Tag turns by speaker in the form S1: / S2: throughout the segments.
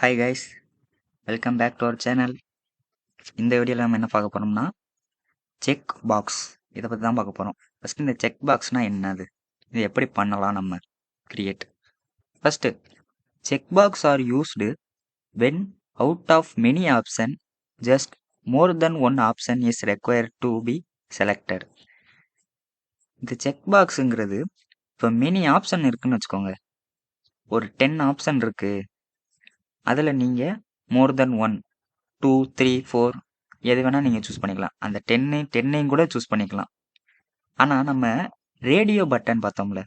S1: Hi guys, welcome back to our channel. இந்த வீடியோவில் நம்ம என்ன பார்க்க போகிறோம்னா செக் பாக்ஸ் இதை பற்றி தான் பார்க்க போகிறோம். ஃபஸ்ட்டு இந்த செக் பாக்ஸ்னால் என்னது, இது எப்படி பண்ணலாம் நம்ம create. First check box are used when out of many option just more then one option is required to be selected. இந்த செக் பாக்ஸுங்கிறது இப்போ மெனி ஆப்ஷன் இருக்குன்னு வச்சுக்கோங்க, ஒரு 10 ஆப்ஷன் இருக்குது, அதில் நீங்கள் மோர் தென் 1, 2, 3, 4 எது வேணால் நீங்கள் சூஸ் பண்ணிக்கலாம். அந்த டென்னையும் கூட சூஸ் பண்ணிக்கலாம். ஆனால் நம்ம ரேடியோ பட்டன் பார்த்தோம்ல,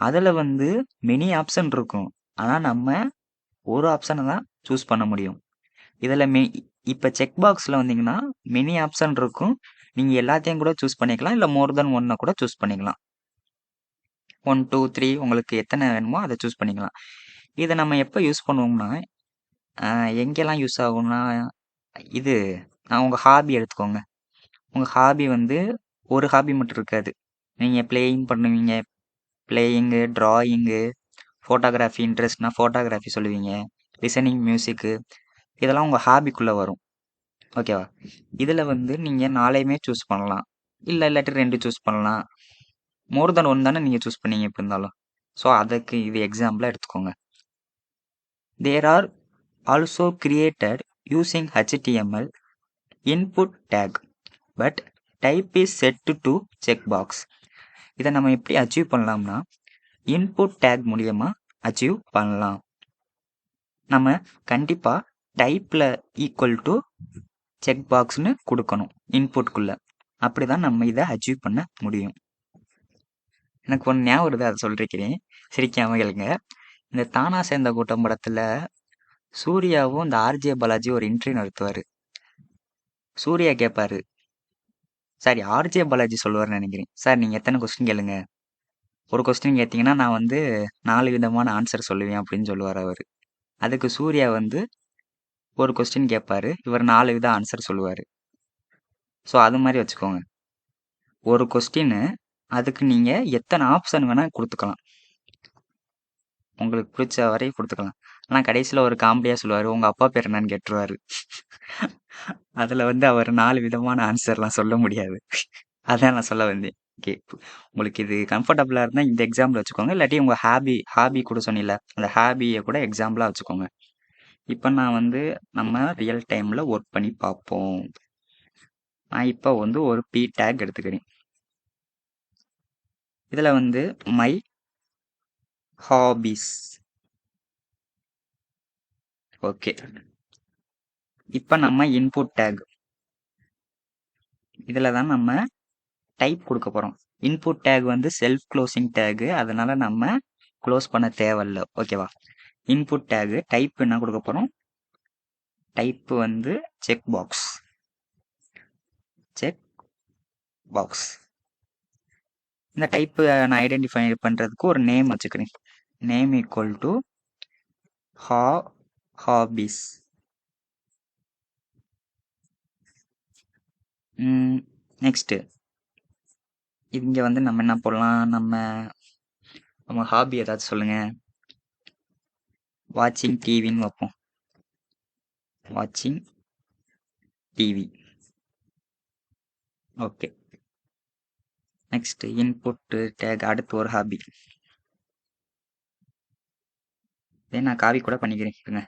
S1: அதில் வந்து மெனி ஆப்ஷன் இருக்கும், ஆனால் நம்ம ஒரு ஆப்ஷனை தான் சூஸ் பண்ண முடியும். இதில் இப்போ செக் பாக்ஸில் வந்தீங்கன்னா மெனி ஆப்ஷன் இருக்கும், நீங்கள் எல்லாத்தையும் கூட சூஸ் பண்ணிக்கலாம், இல்லை மோர் தென் ஒன்னை கூட சூஸ் பண்ணிக்கலாம். 1, 2, 3 உங்களுக்கு எத்தனை வேணுமோ அதை சூஸ் பண்ணிக்கலாம். இதை நம்ம எப்போ யூஸ் பண்ணுவோம்னா, எங்கெல்லாம் யூஸ் ஆகும்னா, இது உங்கள் ஹாபி எடுத்துக்கோங்க. உங்கள் ஹாபி வந்து ஒரு ஹாபி மட்டும் இருக்காது. நீங்கள் பிளேயிங் பண்ணுவீங்க, பிளேயிங்கு, ட்ராயிங்கு, ஃபோட்டோகிராஃபி இன்ட்ரெஸ்ட்னா ஃபோட்டோகிராஃபி சொல்லுவீங்க, லிசனிங் மியூசிக்கு, இதெல்லாம் உங்கள் ஹாபிக்குள்ளே வரும். ஓகேவா? இதில் வந்து நீங்கள் 4யுமே சூஸ் பண்ணலாம், இல்லாட்டி 2 சூஸ் பண்ணலாம். மோர் தென் 1 தானே நீங்கள் சூஸ் பண்ணீங்க எப்படி இருந்தாலும். ஸோ அதுக்கு இது எக்ஸாம்பிளாக எடுத்துக்கோங்க. There are also created using HTML input tag but type is set to check box. இதை நம்ம எப்படி அச்சீவ் பண்ணலாம்னா, இன்புட் டேக் மூலியமாக அச்சீவ் பண்ணலாம். நம்ம கண்டிப்பாக டைப்பில் ஈக்குவல் டு செக் பாக்ஸ்னு கொடுக்கணும் இன்புட்குள்ளே. அப்படி தான் நம்ம இதை அச்சீவ் பண்ண முடியும். எனக்கு ஒன்று ஞாபகம் வருது, அதை சொல்லிருக்கிறேன், சிரிக்காம கேளுங்க. இந்த தானா சேர்ந்த கூட்டம் படத்தில் சூர்யாவும் இந்த ஆர்ஜே பாலாஜி ஒரு இன்டர்வியூ நடத்துவார். சூர்யா கேட்பாரு, சாரி ஆர்ஜே பாலாஜி சொல்லுவார்னு நினைக்கிறேன், சார் நீங்கள் எத்தனை கொஸ்டின் கேளுங்க, ஒரு கொஸ்டின் கேட்டிங்கன்னா நான் வந்து 4 விதமான ஆன்சர் சொல்லுவேன் அப்படின்னு சொல்லுவார் அவர். அதுக்கு சூர்யா வந்து ஒரு கொஸ்டின் கேட்பாரு, இவர் 4 வித ஆன்சர் சொல்லுவார். ஸோ அது மாதிரி வச்சுக்கோங்க, ஒரு கொஸ்டின்னு அதுக்கு நீங்கள் எத்தனை ஆப்ஷன் வேணால் கொடுத்துக்கலாம், உங்களுக்கு பிடிச்ச வரையும் கொடுத்துக்கலாம். ஆனால் கடைசியில் ஒரு காமெடியாக சொல்லுவார், உங்கள் அப்பா பேர் என்னன்னு கேட்டுருவார். அதில் வந்து அவர் 4 விதமான ஆன்சர்லாம் சொல்ல முடியாது. அதான் நான் சொல்ல வந்தேன். ஓகே, உங்களுக்கு இது கம்ஃபர்டபுளாக இருந்தால் இந்த எக்ஸாம்பிள் வச்சுக்கோங்க, இல்லாட்டி உங்கள் ஹாபி கூட சொன்னில்ல, அந்த ஹாபியை கூட எக்ஸாம்பிளாக வச்சுக்கோங்க. இப்போ நான் வந்து நம்ம ரியல் டைமில் ஒர்க் பண்ணி பார்ப்போம். நான் இப்போ வந்து ஒரு பி டேக் எடுத்துக்கிறேன். இதில் வந்து மை ஹாபிஸ். ஓகே, இப்போ நம்ம இன்புட் டேக், இதில் தான் நம்ம டைப் கொடுக்க போகிறோம். இன்புட் டேக் வந்து செல்ஃப் க்ளோசிங் டேகு, அதனால் நம்ம க்ளோஸ் பண்ண தேவையில்லை. ஓகேவா? இன்புட் டேகு டைப் என்ன கொடுக்க போகிறோம், டைப் வந்து செக் பாக்ஸ். இந்த டைப்பு நான் ஐடென்டிஃபை பண்ணுறதுக்கு ஒரு நேம் வச்சுக்கிறேன். Name equal to hobbies. Next இங்கே வந்து நம்ம என்ன போடலாம், நம்ம ஹாபி ஏதாச்சும் சொல்லுங்கள். வாட்சிங் டிவின்னு வைப்போம், வாட்சிங் TV. Okay, next input take, அடுத்து ஒரு ஹாபி. இதே நான் காவி கூட பண்ணிக்கிறேன் இருங்க.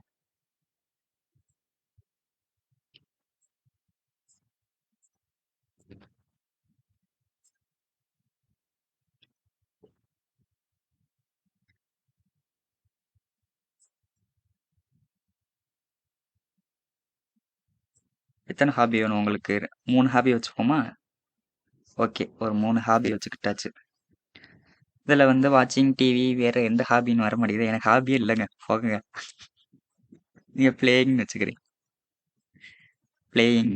S1: எத்தனை ஹாபி வேணும் உங்களுக்கு? 3 ஹாபி வச்சுப்போமா? ஓகே, ஒரு 3 ஹாபி வச்சுக்கிட்டாச்சு. இதில் வந்து வாட்சிங் டிவி, வேறு எந்த ஹாபின்னு வர மாட்டேங்குது, எனக்கு ஹாபியே இல்லைங்க, போகுங்க. நீங்கள் பிளேயிங்னு வச்சுக்கிறேன், பிளேயிங்.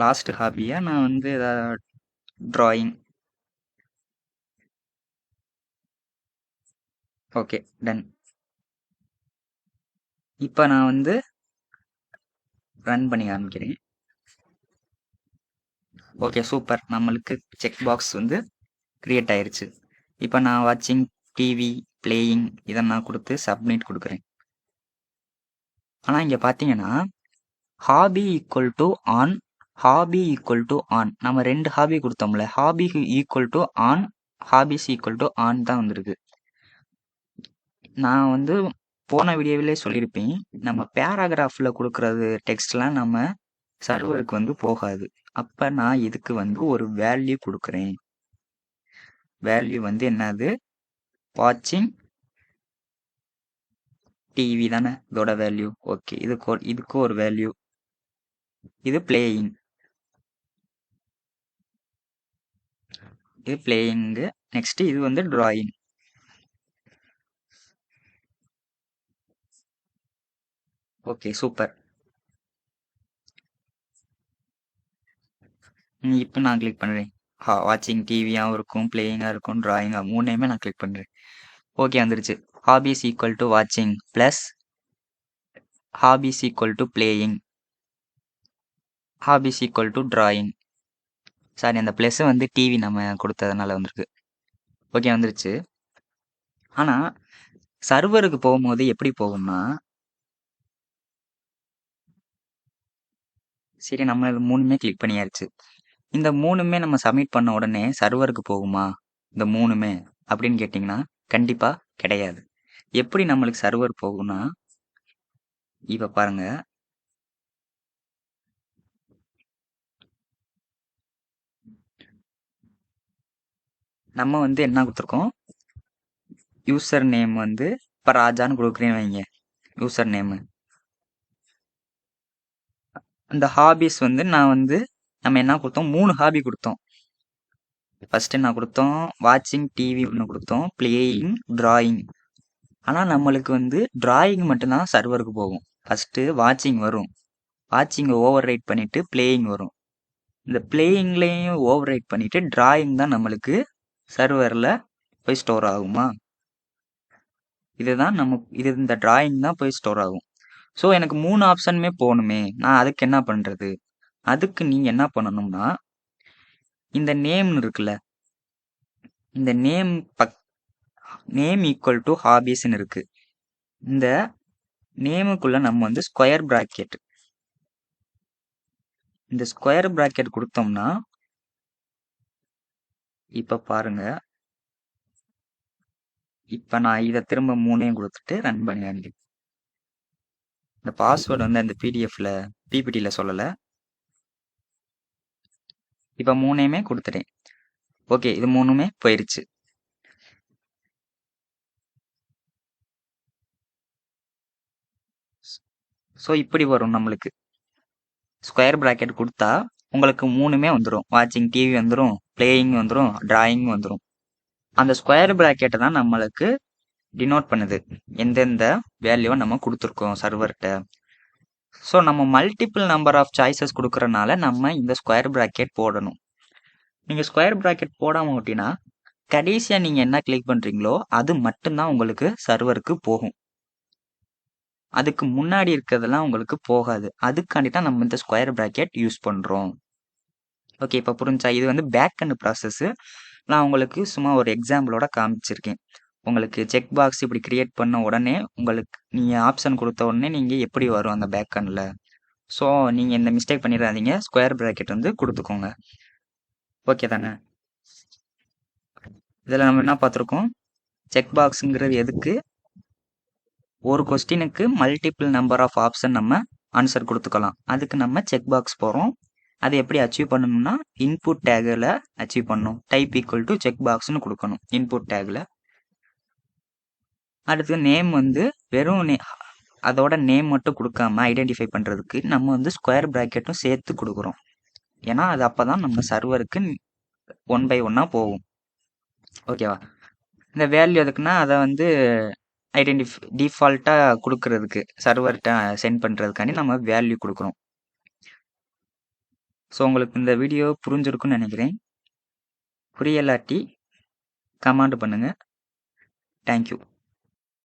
S1: லாஸ்ட் ஹாபியா நான் வந்து ஏதாவது ட்ராயிங். Okay, ton. இப்போ நான் வந்து ரன் பண்ணி ஆரம்பிக்கிறேன். ஓகே, சூப்பர், நம்மளுக்கு செக் பாக்ஸ் வந்து க்ரியேட் ஆயிருச்சு. இப்போ நான் வாட்சிங் டிவி, பிளேயிங் இதை நான் கொடுத்து சப்மிட் கொடுக்குறேன். ஆனால் இங்கே பார்த்தீங்கன்னா hobby equal to on, hobby equal to on. நம்ம 2 ஹாபி கொடுத்தோம்ல, hobby equal to on, hobbies equal to on தான் வந்திருக்கு. நான் வந்து போன வீடியோவிலே சொல்லியிருப்பேன், நம்ம பேராகிராஃபில் கொடுக்குறது டெக்ஸ்ட்லாம் நம்ம சர்வருக்கு வந்து போகாது. அப்போ நான் இதுக்கு வந்து ஒரு வேல்யூ கொடுக்குறேன். வேல்யூ வந்து என்னது, வாட்சிங் டிவி தானே இதோட வேல்யூ. ஓகே, இதுக்கு ஒரு வேல்யூ, இது பிளேயிங், இது பிளேயிங்கு. நெக்ஸ்ட் இது வந்து டிராயிங். Okay super. இப்போ நான் கிளிக் பண்ணுறேன். வாட்சிங் டிவியாகவும் இருக்கும், பிளேயிங்காக இருக்கும், டிராயிங்காக, மூணையுமே நான் கிளிக் பண்ணுறேன். ஓகே வந்துருச்சு. ஹாபிஸ் ஈக்குவல் டு வாட்சிங் plus hobbies equal to playing, hobbies equal to drawing. Sorry, அந்த ப்ளஸ் வந்து டிவி நம்ம கொடுத்ததுனால வந்திருக்கு. ஓகே வந்துருச்சு. ஆனால் சர்வருக்கு போகும்போது எப்படி போகும்னா, சரி நம்ம இது மூணுமே கிளிக் பண்ணியாச்சு. இந்த மூணுமே நம்ம சப்மிட் பண்ண உடனே சர்வருக்கு போகுமா இந்த மூணுமே அப்படின்னு கேட்டிங்கன்னா கண்டிப்பாக கிடையாது. எப்படி நம்மளுக்கு சர்வர் போகும்னா, இப்போ பாருங்க, நம்ம வந்து என்ன கொடுத்துருக்கோம், யூசர் நேம் வந்து இப்போ ராஜான்னு கொடுக்குறேன்னு வைங்க யூசர் நேமு. அந்த ஹாபிஸ் வந்து நான் வந்து நம்ம என்ன கொடுத்தோம், 3 ஹாபி கொடுத்தோம். ஃபர்ஸ்ட் என்ன கொடுத்தோம், வாட்சிங் டிவி ஒன்று கொடுத்தோம், பிளேயிங், டிராயிங். ஆனால் நம்மளுக்கு வந்து டிராயிங் மட்டும்தான் சர்வருக்கு போகும். ஃபஸ்ட்டு வாட்சிங் வரும், வாட்சிங்கை ஓவர் ரைட் பண்ணிவிட்டு பிளேயிங் வரும். இந்த பிளேயிங்லேயும் ஓவர் ரைட் பண்ணிவிட்டு டிராயிங் தான் நம்மளுக்கு சர்வரில் போய் ஸ்டோர் ஆகுமா. இதுதான் இந்த டிராயிங் தான் போய் ஸ்டோர் ஆகும். ஸோ எனக்கு 3 ஆப்ஷனுமே போகணுமே, நான் அதுக்கு என்ன பண்ணுறது, அதுக்கு நீங்கள் என்ன பண்ணணும்னா, இந்த நேம்னு இருக்குல்ல, இந்த நேம் ஈக்குவல் டு ஹாபிஸ்ன்னு இருக்கு. இந்த நேமுக்குள்ள நம்ம வந்து ஸ்கொயர் பிராக்கெட், இந்த ஸ்கொயர் பிராக்கெட் கொடுத்தோம்னா, இப்போ பாருங்க, இப்போ நான் இதை திரும்ப 3ஐயும் கொடுத்துட்டு ரன் பண்ணி, இந்த பாஸ்வேர்டு வந்து அந்த பிடிஎஃப்ல பிபிடியில் சொல்லலை. இப்போ 3ஐயுமே கொடுத்துட்டேன். ஓகே, இது 3மே போயிருச்சு. ஸோ இப்படி வரும் நம்மளுக்கு. ஸ்கொயர் பிராக்கெட் கொடுத்தா உங்களுக்கு 3மே வந்துடும், வாட்சிங் டிவி வந்துடும், பிளேயிங் வந்துடும், டிராயிங் வந்துடும். அந்த ஸ்கொயர் பிராக்கெட்டை தான் நம்மளுக்கு டினோட் பண்ணுது எந்தெந்த வேல்யூவை நம்ம கொடுத்துருக்கோம் சர்வர்கிட்ட. ஸோ நம்ம மல்டிபிள் நம்பர் ஆஃப் சாய்ஸஸ் கொடுக்குறனால நம்ம இந்த ஸ்கொயர் பிராக்கெட் போடணும். நீங்கள் ஸ்கொயர் பிராக்கெட் போடாமல் விட்டினா கடைசியாக நீங்கள் என்ன கிளிக் பண்ணுறீங்களோ அது மட்டும்தான் உங்களுக்கு சர்வருக்கு போகும். அதுக்கு முன்னாடி இருக்கிறதெல்லாம் உங்களுக்கு போகாது. அதுக்காண்டி தான் நம்ம இந்த ஸ்கொயர் பிராக்கெட் யூஸ் பண்ணுறோம். ஓகே, இப்போ புரிஞ்சா. இது வந்து பேக் அண்ட் ப்ராசஸ்ஸு. நான் உங்களுக்கு சும்மா ஒரு எக்ஸாம்பிளோட காமிச்சிருக்கேன். உங்களுக்கு செக் பாக்ஸ் இப்படி கிரியேட் பண்ண உடனே உங்களுக்கு நீங்கள் ஆப்ஷன் கொடுத்த உடனே நீங்கள் எப்படி வரும் அந்த பேக் அண்டில். ஸோ நீங்கள் இந்த மிஸ்டேக் பண்ணிடாதீங்க, ஸ்கொயர் பிராக்கெட் வந்து கொடுத்துக்கோங்க. ஓகே தானே. இதில் நம்ம என்ன பார்த்துருக்கோம், செக் பாக்ஸுங்கிறது எதுக்கு, ஒரு கொஸ்டினுக்கு மல்டிபிள் நம்பர் ஆஃப் ஆப்ஷன் நம்ம ஆன்சர் கொடுத்துக்கலாம். அதுக்கு நம்ம செக் பாக்ஸ் போகிறோம். அதை எப்படி அச்சீவ் பண்ணணும்னா இன்புட் டேகில் அச்சீவ் பண்ணணும். டைப் ஈக்குவல் டு செக் பாக்ஸ்னு கொடுக்கணும் இன்புட் டேகில். அடுத்து நேம் வந்து வெறும் அதோட நேம் மட்டும் கொடுக்காம ஐடென்டிஃபை பண்ணுறதுக்கு நம்ம வந்து ஸ்கொயர் ப்ராக்கெட்டும் சேர்த்து கொடுக்குறோம். ஏன்னா அது அப்போ தான் நம்ம சர்வருக்கு 1 by 1 போகும். ஓகேவா. இந்த வேல்யூ எதுக்குன்னா அதை வந்து டிஃபால்ட்டாக கொடுக்கறதுக்கு, சர்வர்கிட்ட சென்ட் பண்ணுறதுக்காண்டி நம்ம வேல்யூ கொடுக்குறோம். ஸோ உங்களுக்கு இந்த வீடியோ புரிஞ்சிருக்குன்னு நினைக்கிறேன். புரியலாட்டி கமெண்ட் பண்ணுங்கள். தேங்க்யூ.